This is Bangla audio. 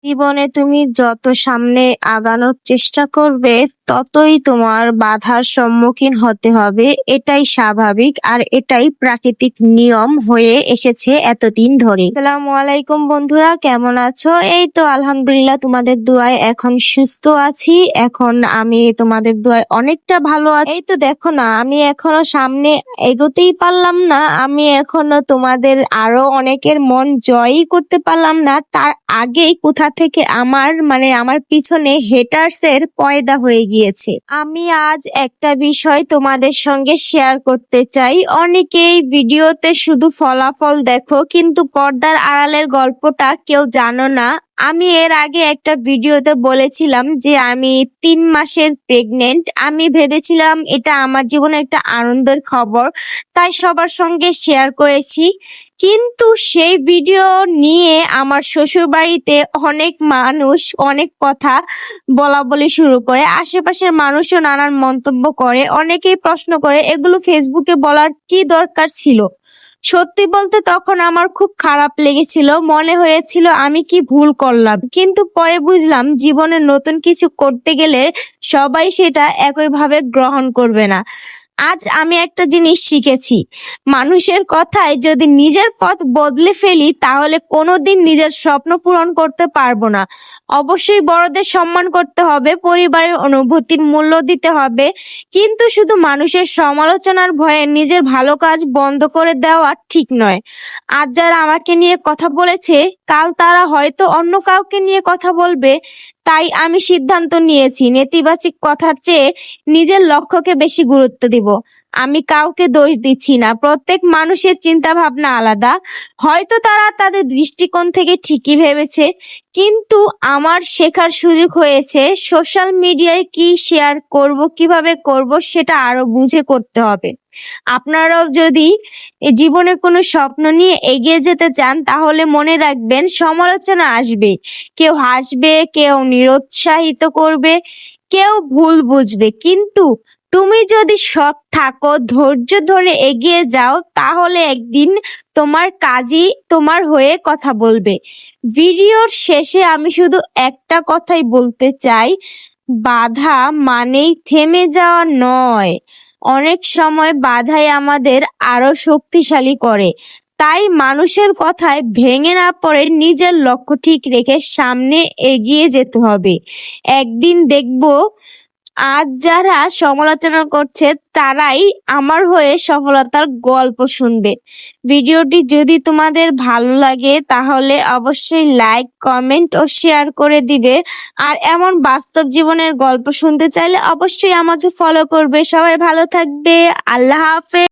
জীবনে তুমি যত সামনে আগানোর চেষ্টা করবে ততই তোমার বাধার সম্মুখীন হতে হবে। এটাই স্বাভাবিক আর এটাই প্রাকৃতিক নিয়ম হয়ে এসেছে এতদিন ধরে। আসসালামু আলাইকুম বন্ধুরা, কেমন আছো? এই তো আলহামদুলিল্লাহ, তোমাদের দোয়ায় এখন সুস্থ আছি। এখন আমি তোমাদের দোয়ায় অনেকটা ভালো আছি। এই তো দেখো না, আমি এখনো সামনে এগোতেই পারলাম না। আমি এখনো তোমাদের আরো অনেকের মন জয়ই করতে পারলাম না, তার আগেই কোথা থেকে আমার পিছনে হেটার্স এর পয়দা হয়ে গিয়েছে। আমি আজ একটা বিষয় তোমাদের সঙ্গে শেয়ার করতে চাই। অনেকেই ভিডিওতে শুধু ফলাফল দেখো, কিন্তু পর্দার আড়ালের গল্পটা কেউ জানো না। আমি এর আগে একটা ভিডিওতে বলেছিলাম যে আমি 3 মাসের প্রেগনেন্ট। আমি ভেবেছিলাম এটা আমার জীবনে একটা আনন্দের খবর, তাই সবার সঙ্গে শেয়ার করেছি। কিন্তু সেই ভিডিও নিয়ে আমার শ্বশুর বাড়িতে অনেক মানুষ অনেক কথা বলাবলি শুরু করে। আশেপাশের মানুষও নানান মন্তব্য করে, অনেকেই প্রশ্ন করে এগুলো ফেসবুকে বলার কি দরকার ছিল। সত্যি বলতে তখন আমার খুব খারাপ লেগেছিল, মনে হয়েছিল আমি কি ভুল করলাম। কিন্তু পরে বুঝলাম জীবনে নতুন কিছু করতে গেলে সবাই সেটা একইভাবে গ্রহণ করবে না। আজ আমি একটা জিনিস শিখেছি, মানুষের কথায় যদি নিজের পথ বদলে ফেলি তাহলে কোনোদিন নিজের স্বপ্ন পূরণ করতে পারবো না। অবশ্যই বড়দের সম্মান করতে হবে, পরিবারের অনুভূতির মূল্য দিতে হবে, কিন্তু শুধু মানুষের সমালোচনার ভয়ে নিজের ভালো কাজ বন্ধ করে দেওয়া ঠিক নয়। আজ যারা আমাকে নিয়ে কথা বলেছে, কাল তারা হয়তো অন্য কাউকে নিয়ে কথা বলবে। তাই আমি সিদ্ধান্ত নিয়েছি নেতিবাচক কথার চেয়ে নিজের লক্ষ্যকে বেশি গুরুত্ব দিব। আমি কাউকে দোষ দিচ্ছি না, প্রত্যেক মানুষের চিন্তা ভাবনা আলাদা। হয়তো তারা তাদের দৃষ্টিকোণ থেকে ঠিকই ভেবেছে, কিন্তু আমার শেখার সুযোগ হয়েছে সোশ্যাল মিডিয়ায় কি শেয়ার করব, কিভাবে করব সেটা আরো বুঝে করতে হবে। আপনারাও যদি জীবনে কোনো স্বপ্ন নিয়ে এগিয়ে যেতে চান তাহলে মনে রাখবেন সমালোচনা আসবে। কেউ হাসবে, কেউ নিরুৎসাহিত করবে, কেউ ভুল বুঝবে, কিন্তু তুমি যদি সৎ থাকো, ধৈর্য ধরে এগিয়ে যাও, তাহলে একদিন তোমার কাজই তোমার হয়ে কথা বলবে। ভিডিওর শেষে আমি শুধু একটা কথাই বলতে চাই, বাধা মানেই থেমে যাওয়া নয়। অনেক সময় বাধাই আমাদের আরো শক্তিশালী করে। তাই মানুষের কথায় ভেঙে না পড়ে নিজের লক্ষ্য ঠিক রেখে সামনে এগিয়ে যেতে হবে। একদিন দেখবো আজ যারা সমালোচনা করছে তারাই আমার হয়ে সফলতার গল্প শুনবে। ভিডিওটি যদি তোমাদের ভালো লাগে তাহলে অবশ্যই লাইক, কমেন্ট ও শেয়ার করে দিবে। আর এমন বাস্তব জীবনের গল্প শুনতে চাইলে অবশ্যই আমাকে ফলো করবে। সবাই ভালো থাকবে। আল্লাহ হাফেজ।